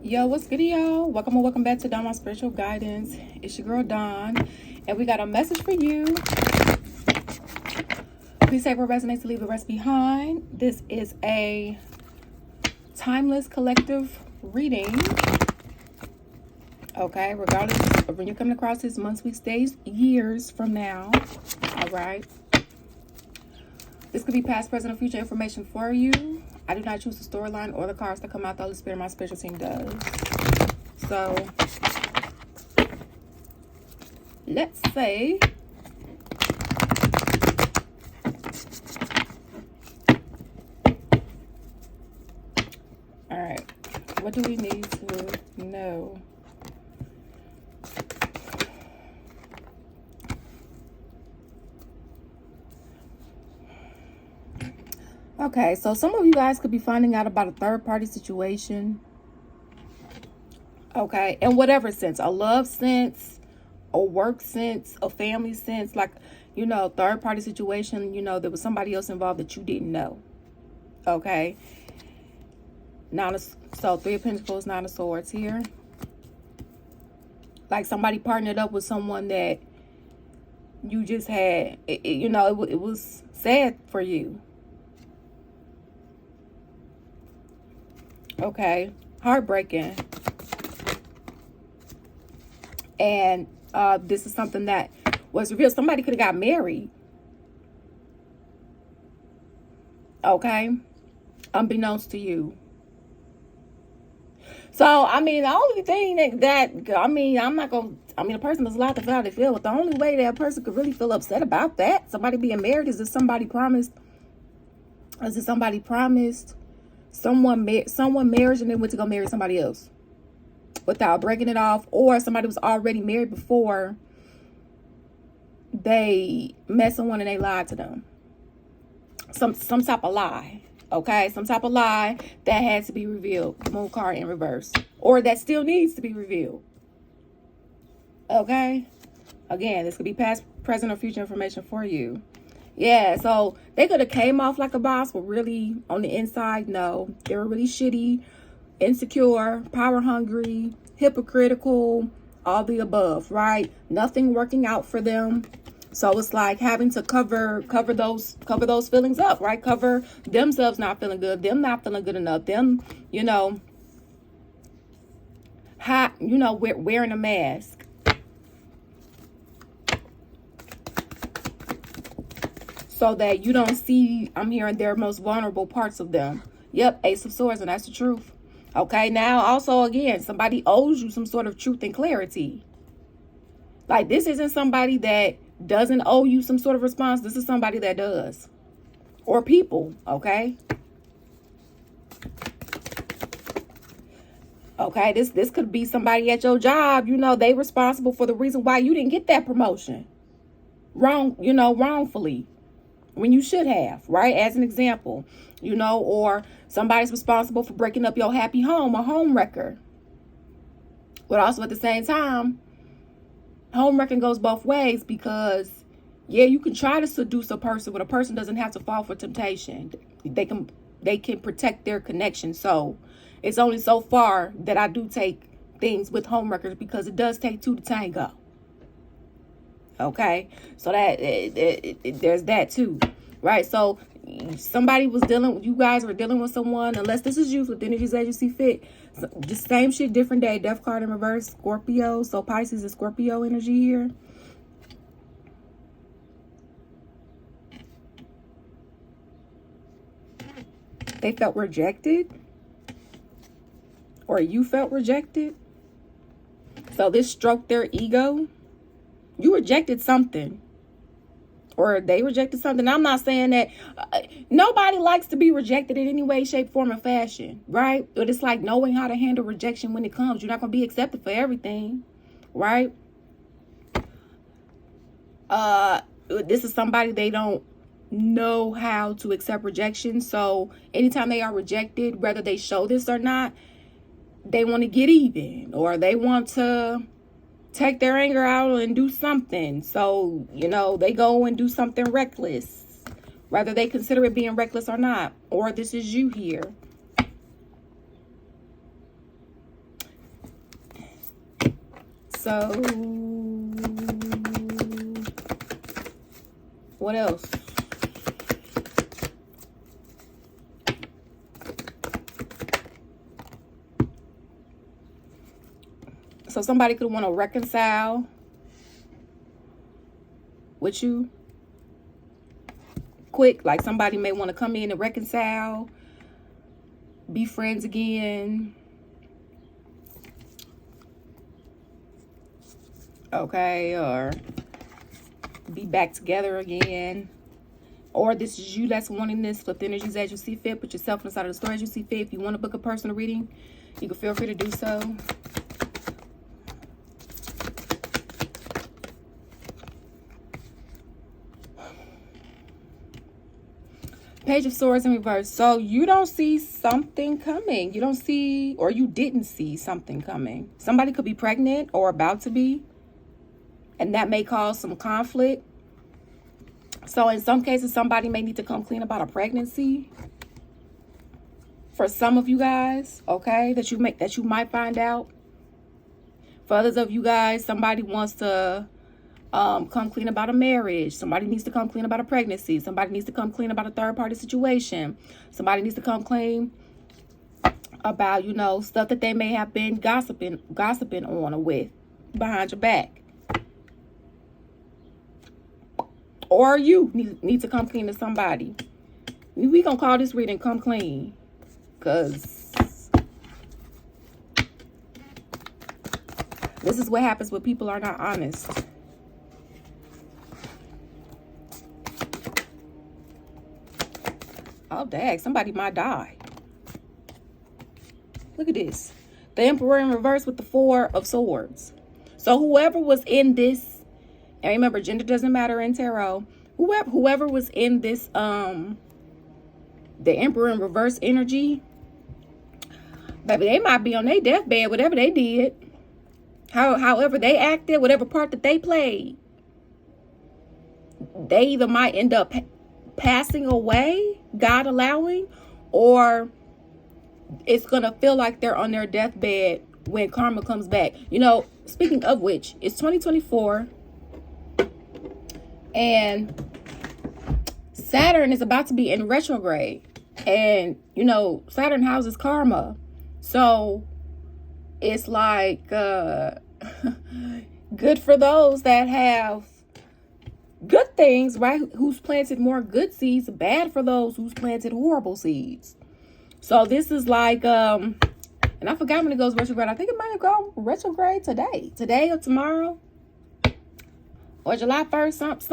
Yo, what's good, y'all? Welcome or welcome back to Dawn My Spiritual Guidance. It's your girl Dawn, and we got a message for you. Please take what resonates to leave the rest behind. This is a timeless collective reading. Okay, regardless of when you're coming across this, months, weeks, days, years from now. All right. This could be past, present, or future information for you. I do not choose the storyline or the cards that come out. The Holy Spirit, my spiritual team does. So, let's say all right, what do we need to know? Okay, so some of you guys could be finding out about a third-party situation. Okay, in whatever sense, a love sense, a work sense, a family sense, like, you know, third-party situation, you know, there was somebody else involved that you didn't know. Okay. So Three of Pentacles, Nine of Swords here. Like somebody partnered up with someone that you just had, you know, it was sad for you. Okay, heartbreaking. And this is something that was revealed. Somebody could have got married. Okay, unbeknownst to you. So, I mean, the only thing that I mean, a person is allowed to feel how they feel, but the only way that a person could really feel upset about that, somebody being married, is if somebody promised someone marriage and then went to go marry somebody else without breaking it off, or somebody was already married before they met someone and they lied to them. Some type of lie. Okay, some type of lie that had to be revealed. Moon card in reverse, or that still needs to be revealed. Okay, again, this could be past, present, or future information for you. Yeah, so they could have came off like a boss, but really on the inside, no. They were really shitty, insecure, power hungry, hypocritical, all the above, right? Nothing working out for them. So it's like having to cover those feelings up, right? Cover themselves not feeling good, them not feeling good enough, them, you know, wearing a mask. So that you don't see, I'm hearing, their most vulnerable parts of them. Yep, Ace of Swords, and that's the truth. Okay, now also, again, somebody owes you some sort of truth and clarity. Like, this isn't somebody that doesn't owe you some sort of response. This is somebody that does. Or people, okay? Okay, this could be somebody at your job. You know, they responsible for the reason why you didn't get that promotion. Wrongfully. When you should have, right? As an example, you know, or somebody's responsible for breaking up your happy home, a home wrecker. But also at the same time, home wrecking goes both ways, because, yeah, you can try to seduce a person, but a person doesn't have to fall for temptation. They can protect their connection. So it's only so far that I do take things with home wreckers, because it does take two to tango. Okay, so that there's that too, right? So you guys were dealing with someone, unless this is used with energies as you see fit. So just same shit, different day. Death card in reverse, Scorpio. So Pisces is Scorpio energy here. They felt rejected, or you felt rejected. So this stroked their ego. You rejected something, or they rejected something. I'm not saying that nobody likes to be rejected in any way, shape, form, or fashion, right? But it's like knowing how to handle rejection when it comes. You're not going to be accepted for everything, right? This is somebody, they don't know how to accept rejection. So anytime they are rejected, whether they show this or not, they want to get even, or they want to take their anger out and do something. So, you know, they go and do something reckless, whether they consider it being reckless or not. Or this is you here. So, what else? So somebody could want to reconcile with you quick. Like somebody may want to come in and reconcile, be friends again. Okay, or be back together again. Or this is you that's wanting this. Flip the energies as you see fit. Put yourself inside of the story as you see fit. If you want to book a personal reading, you can feel free to do so. Page of Swords in reverse. So you don't see something coming. You don't see, or you didn't see something coming. Somebody could be pregnant or about to be, and that may cause some conflict. So in some cases, somebody may need to come clean about a pregnancy. For some of you guys, okay, that you might find out. For others of you guys, somebody wants to come clean about a marriage. Somebody needs to come clean about a pregnancy. Somebody needs to come clean about a third-party situation. Somebody needs to come clean about, you know, stuff that they may have been gossiping on or with behind your back. Or you need to come clean to somebody. We gonna call this reading Come Clean. Because this is what happens when people are not honest. Oh, dang. Somebody might die. Look at this. The Emperor in reverse with the Four of Swords. So whoever was in this, and remember, gender doesn't matter in tarot. Whoever was in this, the Emperor in reverse energy, baby, they might be on their deathbed, whatever they did. However they acted, whatever part that they played. They either might end up passing away, God allowing, or it's going to feel like they're on their deathbed when karma comes back. You know, speaking of which, it's 2024 and Saturn is about to be in retrograde. And, you know, Saturn houses karma. So it's like good for those that have good things, right? Who's planted more good seeds. Bad for those who's planted horrible seeds. So this is like, and I forgot when it goes retrograde. I think it might have gone retrograde today or tomorrow, or July 1st.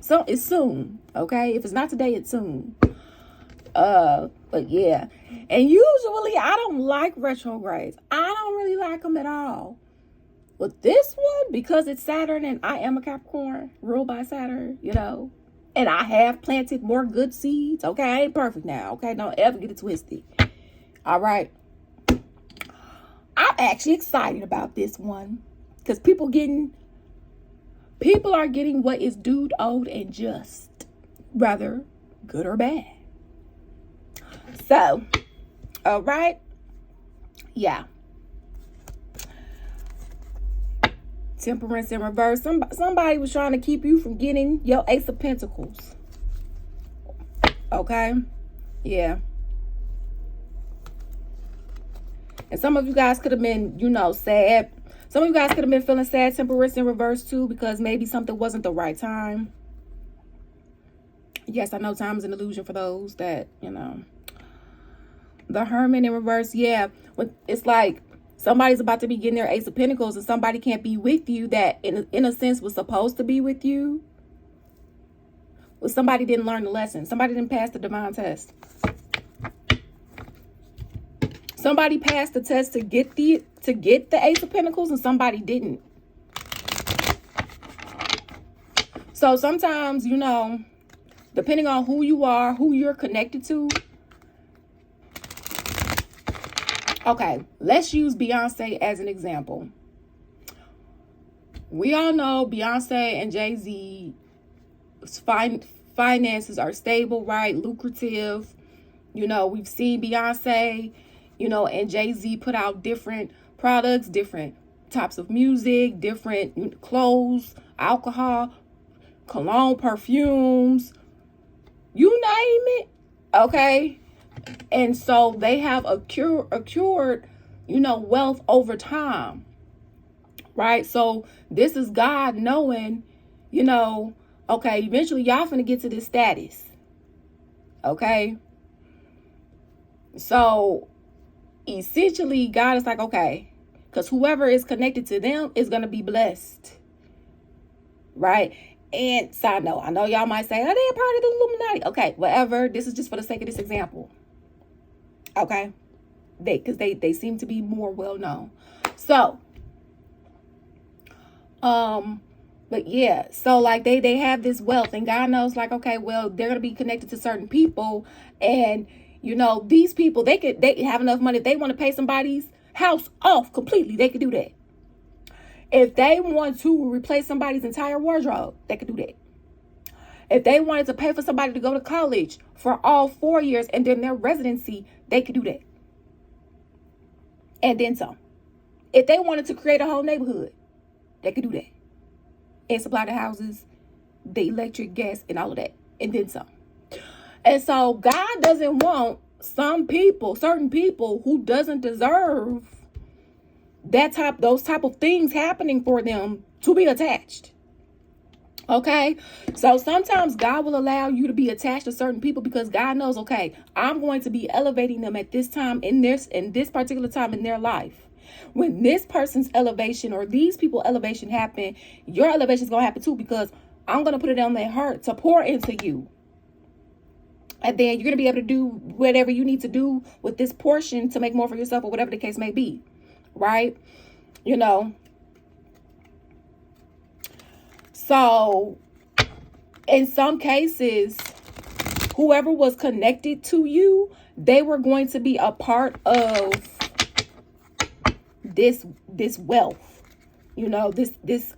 So it's soon. Okay, if it's not today, it's soon. But yeah, and usually I don't like retrogrades. I don't really like them at all. But this one, because it's Saturn and I am a Capricorn, ruled by Saturn, you know, and I have planted more good seeds. Okay, I ain't perfect now. Okay, don't ever get it twisted. All right. I'm actually excited about this one because people are getting what is due, owed, and just, whether good or bad. So, all right. Yeah. Temperance in reverse. Somebody was trying to keep you from getting your Ace of Pentacles. Okay? Yeah. And some of you guys could have been, you know, sad. Some of you guys could have been feeling sad, temperance in reverse too, because maybe something wasn't the right time. Yes, I know time is an illusion for those that, you know. The Hermit in reverse, yeah. It's like somebody's about to be getting their Ace of Pentacles and somebody can't be with you that in a sense was supposed to be with you. Well, somebody didn't learn the lesson. Somebody didn't pass the divine test. Somebody passed the test to get the Ace of Pentacles and somebody didn't. So sometimes, you know, depending on who you are, who you're connected to. Okay, let's use Beyonce as an example. We all know Beyonce and Jay-Z finances are stable, right? Lucrative. You know, we've seen Beyonce, you know, and Jay-Z put out different products, different types of music, different clothes, alcohol, cologne, perfumes, you name it. Okay. And so they have accrued, wealth over time. Right. So this is God knowing, okay, eventually y'all finna get to this status. Okay. So essentially God is like, okay, because whoever is connected to them is going to be blessed. Right. And side note, I know y'all might say, are they a part of the Illuminati? Okay, whatever. This is just for the sake of this example. Okay. Because they seem to be more well known. So, but yeah, so like they have this wealth, and God knows, like, okay, well, they're gonna be connected to certain people, and these people, they have enough money. If they want to pay somebody's house off completely, they could do that. If they want to replace somebody's entire wardrobe, they could do that. If they wanted to pay for somebody to go to college for all 4 years and then their residency, they could do that. And then some. If they wanted to create a whole neighborhood, they could do that. And supply the houses, the electric, gas, and all of that. And then some. And so God doesn't want certain people who doesn't deserve those type of things happening for them to be attached. Okay. So sometimes God will allow you to be attached to certain people because God knows, okay, I'm going to be elevating them at this time in this particular time in their life. When this person's elevation or these people elevation happen, your elevation is going to happen too, because I'm going to put it on their heart to pour into you. And then you're going to be able to do whatever you need to do with this portion to make more for yourself, or whatever the case may be. Right? So in some cases, whoever was connected to you, they were going to be a part of this wealth, this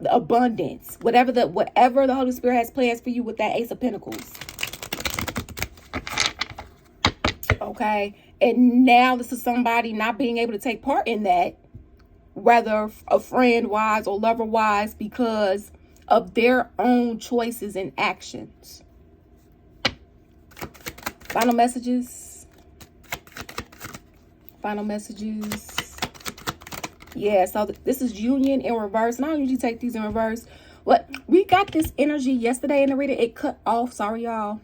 abundance, whatever the Holy Spirit has plans for you with that Ace of Pentacles. Okay. And now this is somebody not being able to take part in that, whether a friend wise or lover wise, because of their own choices and actions. Final messages. Yeah, so this is union in reverse. And I don't usually take these in reverse. But we got this energy yesterday in the reading. It cut off. Sorry, y'all.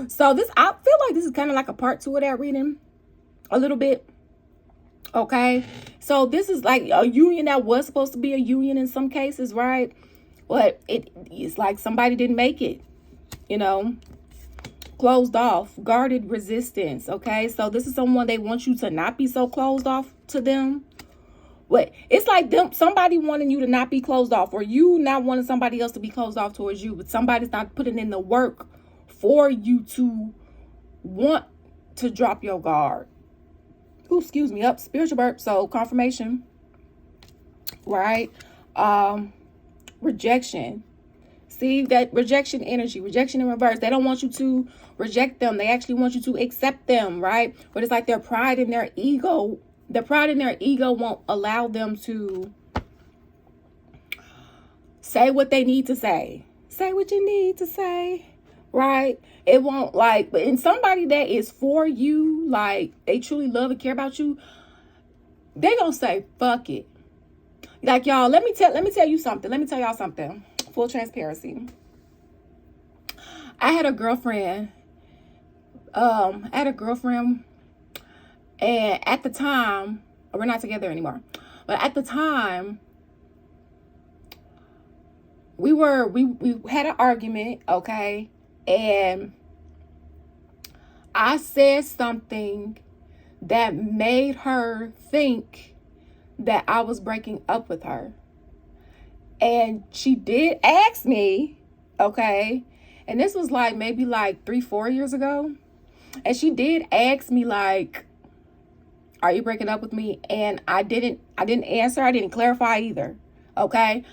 So I feel like this is kind of like a part 2 of that reading. A little bit. Okay. So this is like a union that was supposed to be a union in some cases, right? But it's like somebody didn't make it. Closed off. Guarded resistance. Okay. So this is someone, they want you to not be so closed off to them. But it's like somebody wanting you to not be closed off, or you not wanting somebody else to be closed off towards you, but somebody's not putting in the work for you to want to drop your guard. Ooh, excuse me. Up, spiritual burp. So confirmation, right? Rejection. See that rejection energy, rejection in reverse. They don't want you to reject them. They actually want you to accept them, right? But it's like their pride and their ego. The pride in their ego won't allow them to say what they need to say. Say what you need to say, right? It won't, but in somebody that is for you, like they truly love and care about you, they gonna say, fuck it. Like, y'all, let me tell you something. Let me tell y'all something. Full transparency. I had a girlfriend. And at the time, we're not together anymore, but at the time, we had an argument, okay? And I said something that made her think that I was breaking up with her. And she did ask me, okay? And this was maybe 3-4 years ago. And she did ask me, are you breaking up with me? And I didn't answer. I didn't clarify either. Okay.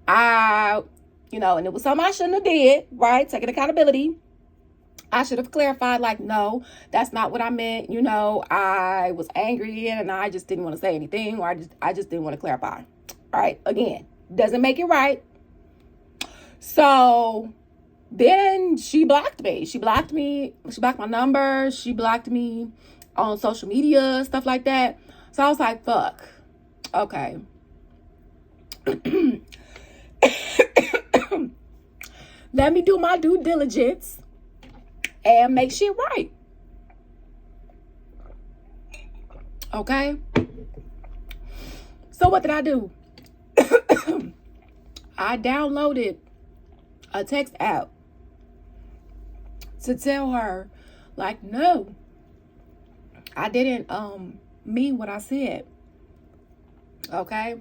And it was something I shouldn't have did, right? Taking accountability. I should have clarified, like, no, that's not what I meant. You know, I was angry and I just didn't want to say anything, or I just didn't want to clarify. All right. Again, doesn't make it right. So then she blocked me. She blocked me. She blocked my number. She blocked me on social media, stuff like that. So I was like, fuck. Okay. Let me do my due diligence and make shit right. Okay? So what did I do? I downloaded a text app to tell her, like, no, I didn't mean what I said. Okay?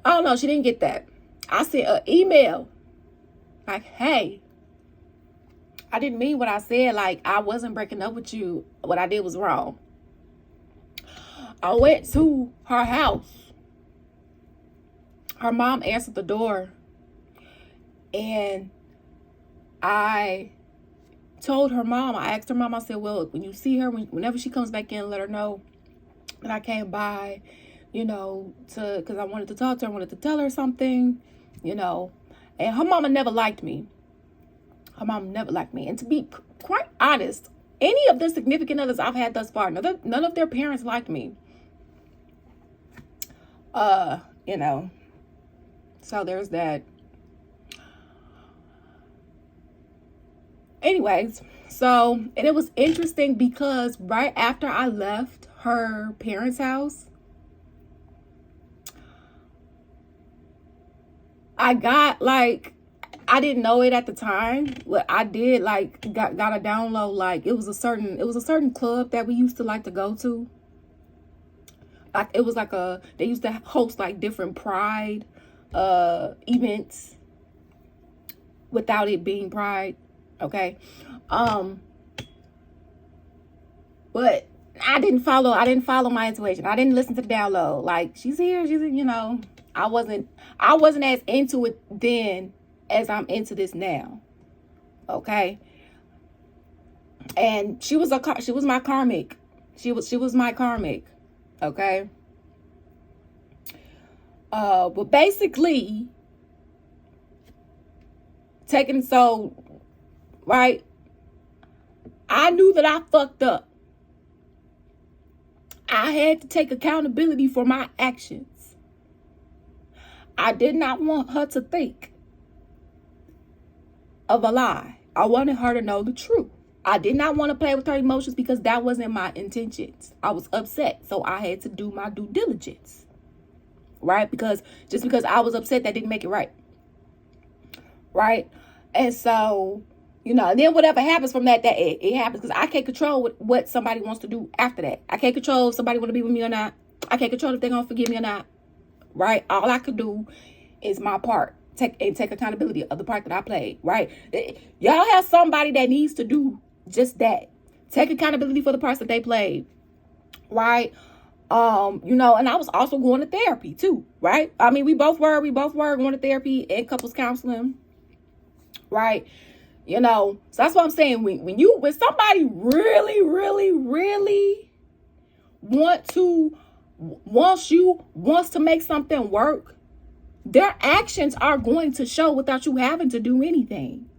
I don't know, she didn't get that. I sent an email like, hey, I didn't mean what I said. Like, I wasn't breaking up with you. What I did was wrong. I went to her house. Her mom answered the door. And I told her mom, I asked her mom, I said, well, when you see her, whenever she comes back in, let her know that I came by, you know, because I wanted to talk to her, I wanted to tell her something, you know. And her mama never liked me. Her mom never liked me. And to be quite honest, any of the significant others I've had thus far, none of their parents liked me. You know, so there's that. Anyways, so, and it was interesting because right after I left her parents' house, I got, like, I didn't know it at the time, but I did, like, got a download. Like, it was a certain club that we used to like to go to. Like, it was like they used to host like different pride events without it being pride. Okay. But I didn't follow my intuition. I didn't listen to the download. Like, she's here, you know, I wasn't as into it then as I'm into this now. Okay. And she was my karmic. She was my karmic. Okay. But basically right, I knew that I fucked up. I had to take accountability for my actions. I did not want her to think of a lie. I wanted her to know the truth. I did not want to play with her emotions because that wasn't my intentions. I was upset, so I had to do my due diligence. Right? Because just because I was upset, that didn't make it right. Right? And so, you know, and then whatever happens from that it happens, because I can't control what somebody wants to do after that. I can't control if somebody want to be with me or not. I can't control if they're going to forgive me or not. Right? All I could do is my part. Take accountability of the part that I played. Right? Y'all have somebody that needs to do just that. Take accountability for the parts that they played. Right? You know, and I was also going to therapy too. Right? I mean, we both were going to therapy and couples counseling. Right? You know, so that's what I'm saying. When somebody really, really, really wants to make something work, their actions are going to show without you having to do anything.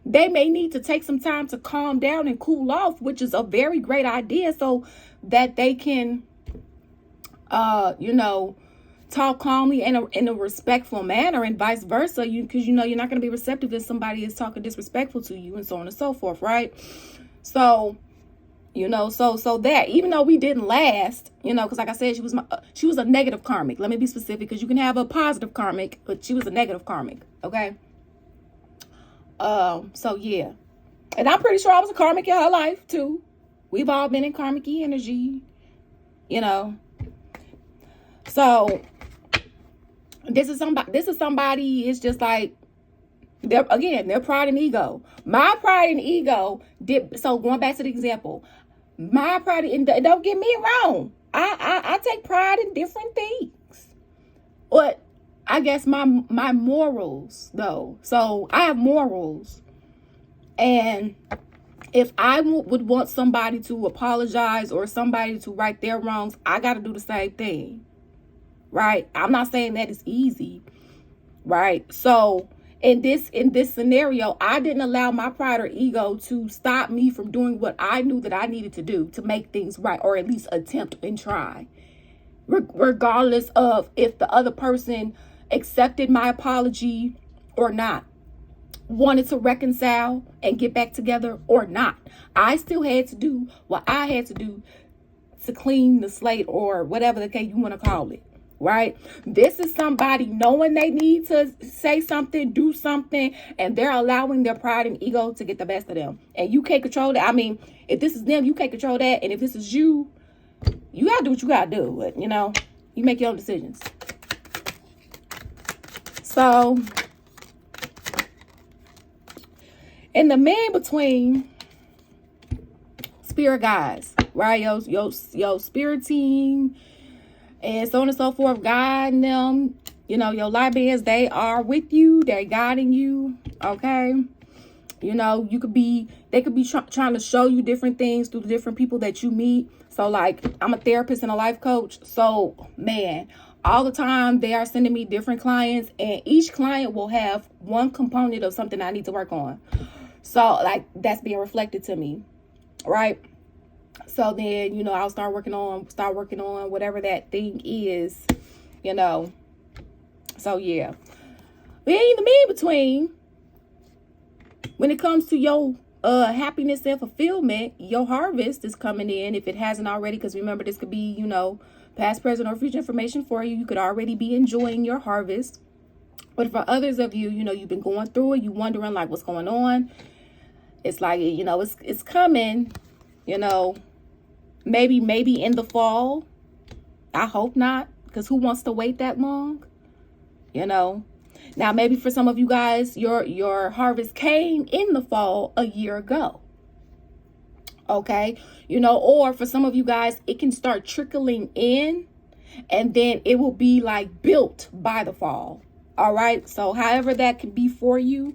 They may need to take some time to calm down and cool off, which is a very great idea, so that they can, you know, talk calmly in a respectful manner, and vice versa. Because you know you're not going to be receptive if somebody is talking disrespectful to you, and so on and so forth, right? So, you know, so that even though we didn't last, you know, because like I said, she was a negative karmic. Let me be specific, because you can have a positive karmic, but she was a negative karmic. Okay. So yeah, and I'm pretty sure I was a karmic in her life too. We've all been in karmic energy, you know. So this is somebody. It's just like their pride and ego. My pride and ego did. So going back to the example, my pride, and don't get me wrong, I take pride in different things, but I guess my morals though. So I have morals, And if I would want somebody to apologize or somebody to right their wrongs, I got to do the same thing, right? I'm not saying that it's easy, right? So in this scenario, I didn't allow my pride or ego to stop me from doing what I knew that I needed to do to make things right, or at least attempt and try, regardless of if the other person accepted my apology or not, wanted to reconcile and get back together or not. I still had to do what I had to do to clean the slate, or whatever the case you want to call it, right? This is somebody knowing they need to say something, do something, and they're allowing their pride and ego to get the best of them. And you can't control that. I mean, if this is them, you can't control that. And if this is you, you got to do what you got to do. But, you know, you make your own decisions. So in the man between, spirit guides, right? Your spirit team and so on and so forth, guiding them. You know, your light beings, they are with you. They're guiding you. Okay. You know, they could be trying to show you different things through the different people that you meet. So like, I'm a therapist and a life coach. So man, all the time they are sending me different clients, and each client will have one component of something I need to work on. So like, that's being reflected to me, right? So then, you know, I'll start working on whatever that thing is, you know. So yeah. But in the mean-between, when it comes to your happiness and fulfillment, your harvest is coming in, if it hasn't already, because remember, this could be, you know, past, present, or future information for you. You could already be enjoying your harvest. But for others of you, you know, you've been going through it, you wondering like what's going on. It's like, you know, it's coming, you know, maybe in the fall. I hope not, because who wants to wait that long? You know. Now, maybe for some of you guys, your harvest came in the fall a year ago. Okay. You know, or for some of you guys, it can start trickling in, and then it will be like built by the fall. All right. So however that can be for you,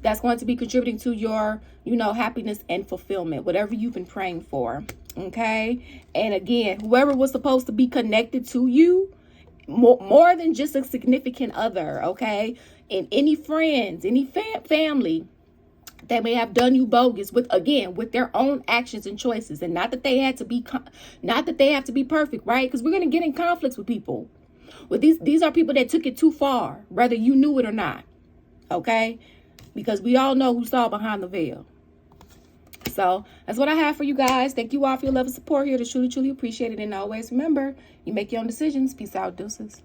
that's going to be contributing to your, you know, happiness and fulfillment, whatever you've been praying for. Okay. And again, whoever was supposed to be connected to you, more than just a significant other, okay, and any friends, any family that may have done you bogus with their own actions and choices. And not that they have to be perfect, right? Because we're going to get in conflicts with people. But these are people that took it too far, whether you knew it or not, okay? Because we all know who saw behind the veil. So that's what I have for you guys. Thank you all for your love and support here. To truly appreciate it. And always remember, you make your own decisions. Peace out, deuces.